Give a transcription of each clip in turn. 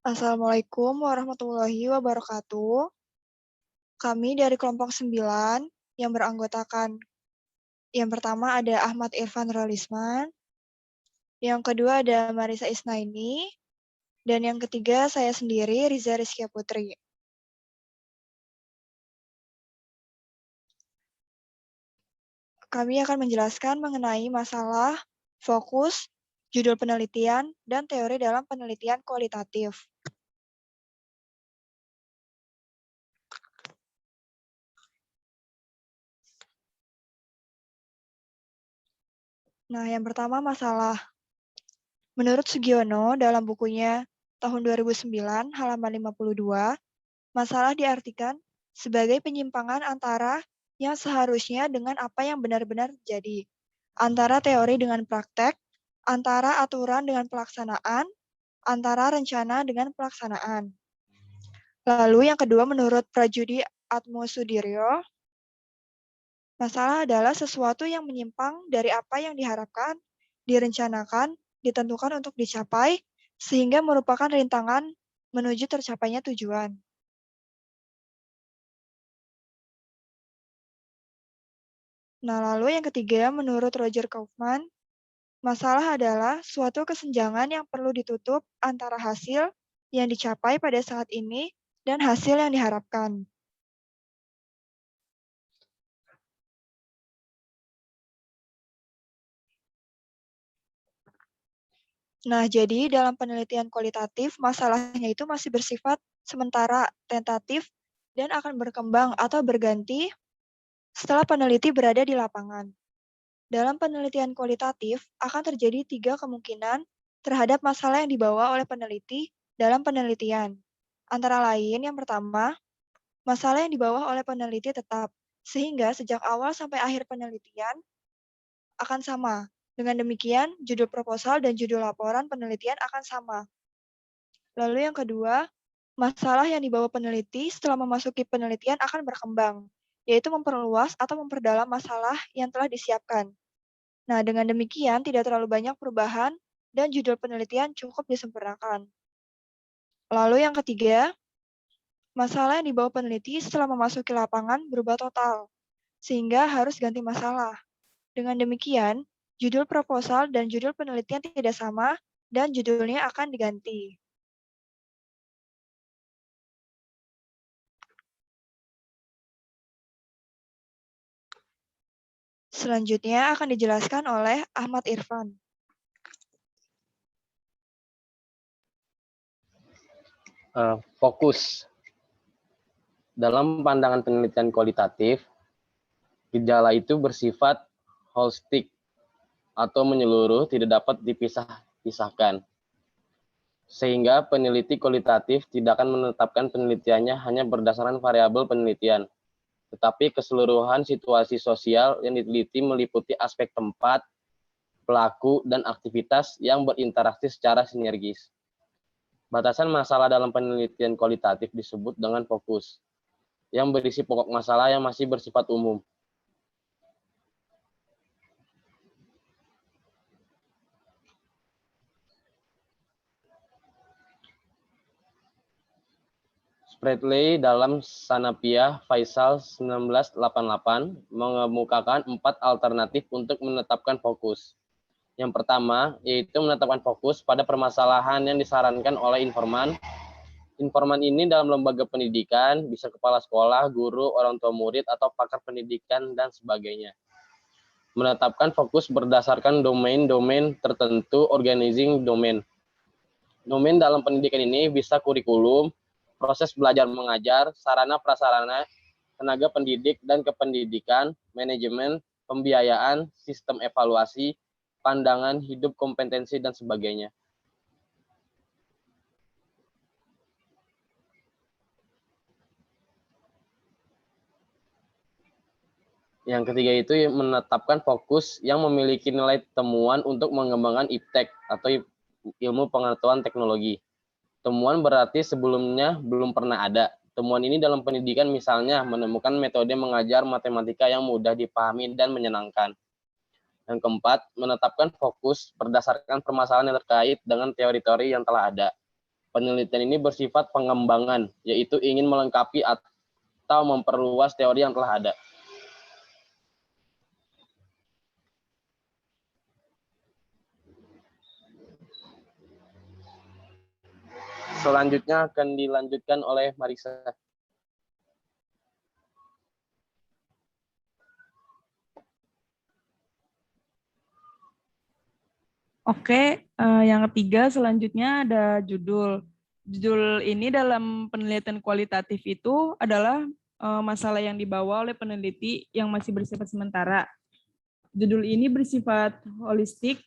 Assalamualaikum warahmatullahi wabarakatuh. Kami dari kelompok 9 yang beranggotakan yang pertama ada Ahmad Irfan Rolisman, yang kedua ada Marisa Isnaini, dan yang ketiga saya sendiri Riza Rizkia Putri. Kami akan menjelaskan mengenai masalah fokus, judul penelitian, dan teori dalam penelitian kualitatif. Nah, yang pertama masalah. Menurut Sugiono dalam bukunya tahun 2009 halaman 52, masalah diartikan sebagai penyimpangan antara yang seharusnya dengan apa yang benar-benar terjadi, antara teori dengan praktek, antara aturan dengan pelaksanaan, antara rencana dengan pelaksanaan. Lalu yang kedua menurut Prajudi Atmosudiryo, masalah adalah sesuatu yang menyimpang dari apa yang diharapkan, direncanakan, ditentukan untuk dicapai, sehingga merupakan rintangan menuju tercapainya tujuan. Nah, lalu yang ketiga, menurut Roger Kaufman, masalah adalah suatu kesenjangan yang perlu ditutup antara hasil yang dicapai pada saat ini dan hasil yang diharapkan. Nah, jadi dalam penelitian kualitatif, masalahnya itu masih bersifat sementara, tentatif, dan akan berkembang atau berganti setelah peneliti berada di lapangan. Dalam penelitian kualitatif, akan terjadi 3 kemungkinan terhadap masalah yang dibawa oleh peneliti dalam penelitian. Antara lain, yang pertama, masalah yang dibawa oleh peneliti tetap, sehingga sejak awal sampai akhir penelitian akan sama. Dengan demikian, judul proposal dan judul laporan penelitian akan sama. Lalu yang kedua, masalah yang dibawa peneliti setelah memasuki penelitian akan berkembang, yaitu memperluas atau memperdalam masalah yang telah disiapkan. Nah, dengan demikian tidak terlalu banyak perubahan dan judul penelitian cukup disempurnakan. Lalu yang ketiga, masalah yang dibawa peneliti setelah memasuki lapangan berubah total, sehingga harus ganti masalah. Dengan demikian, judul proposal dan judul penelitian tidak sama dan judulnya akan diganti. Selanjutnya akan dijelaskan oleh Ahmad Irfan. Fokus. Dalam pandangan penelitian kualitatif, gejala itu bersifat holistik atau menyeluruh, tidak dapat dipisah-pisahkan. Sehingga peneliti kualitatif tidak akan menetapkan penelitiannya hanya berdasarkan variabel penelitian, tetapi keseluruhan situasi sosial yang diteliti meliputi aspek tempat, pelaku, dan aktivitas yang berinteraksi secara sinergis. Batasan masalah dalam penelitian kualitatif disebut dengan fokus, yang berisi pokok masalah yang masih bersifat umum. Spradley dalam Sanapia Faisal 1988 mengemukakan 4 alternatif untuk menetapkan fokus. Yang pertama, yaitu menetapkan fokus pada permasalahan yang disarankan oleh informan. Informan ini dalam lembaga pendidikan, bisa kepala sekolah, guru, orang tua murid, atau pakar pendidikan, dan sebagainya. Menetapkan fokus berdasarkan domain-domain tertentu, organizing domain. Domain dalam pendidikan ini bisa kurikulum, proses belajar mengajar, sarana-prasarana, tenaga pendidik dan kependidikan, manajemen, pembiayaan, sistem evaluasi, pandangan hidup, kompetensi, dan sebagainya. Yang ketiga itu menetapkan fokus yang memiliki nilai temuan untuk mengembangkan iptek atau ilmu pengetahuan teknologi. Temuan berarti sebelumnya belum pernah ada. Temuan ini dalam pendidikan misalnya menemukan metode mengajar matematika yang mudah dipahami dan menyenangkan. Yang keempat, menetapkan fokus berdasarkan permasalahan yang terkait dengan teori-teori yang telah ada. Penelitian ini bersifat pengembangan, yaitu ingin melengkapi atau memperluas teori yang telah ada. Selanjutnya akan dilanjutkan oleh Marisa. Oke, yang ketiga selanjutnya ada judul. Judul ini dalam penelitian kualitatif itu adalah masalah yang dibawa oleh peneliti yang masih bersifat sementara. Judul ini bersifat holistik.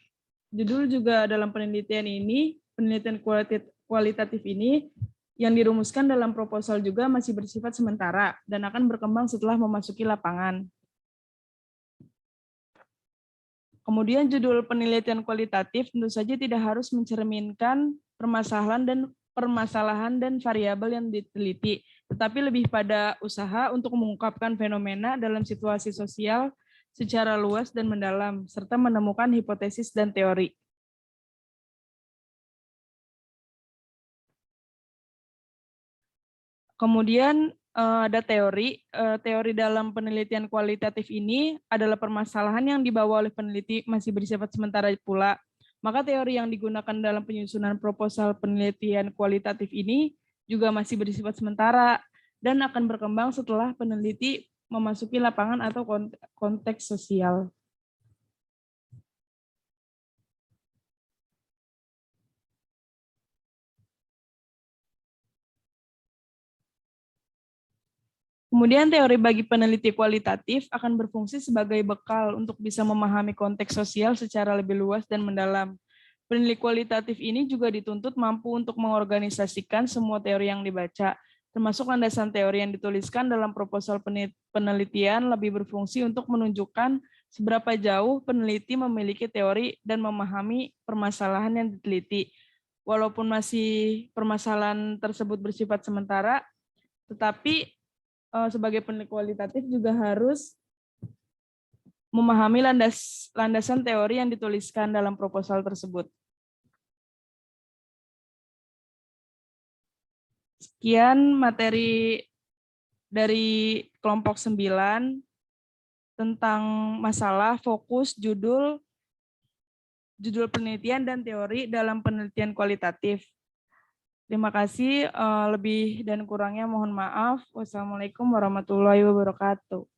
Judul juga dalam penelitian kualitatif ini yang dirumuskan dalam proposal juga masih bersifat sementara dan akan berkembang setelah memasuki lapangan. Kemudian judul penelitian kualitatif tentu saja tidak harus mencerminkan permasalahan dan variabel yang diteliti, tetapi lebih pada usaha untuk mengungkapkan fenomena dalam situasi sosial secara luas dan mendalam, serta menemukan hipotesis dan teori. Kemudian ada teori. Teori dalam penelitian kualitatif ini adalah permasalahan yang dibawa oleh peneliti masih bersifat sementara pula. Maka teori yang digunakan dalam penyusunan proposal penelitian kualitatif ini juga masih bersifat sementara dan akan berkembang setelah peneliti memasuki lapangan atau konteks sosial. Kemudian teori bagi peneliti kualitatif akan berfungsi sebagai bekal untuk bisa memahami konteks sosial secara lebih luas dan mendalam. Peneliti kualitatif ini juga dituntut mampu untuk mengorganisasikan semua teori yang dibaca, termasuk landasan teori yang dituliskan dalam proposal penelitian lebih berfungsi untuk menunjukkan seberapa jauh peneliti memiliki teori dan memahami permasalahan yang diteliti. Walaupun masih permasalahan tersebut bersifat sementara, tetapi sebagai peneliti kualitatif juga harus memahami landasan teori yang dituliskan dalam proposal tersebut. Sekian materi dari kelompok 9 tentang masalah, fokus, judul penelitian dan teori dalam penelitian kualitatif. Terima kasih, lebih dan kurangnya mohon maaf. Wassalamualaikum warahmatullahi wabarakatuh.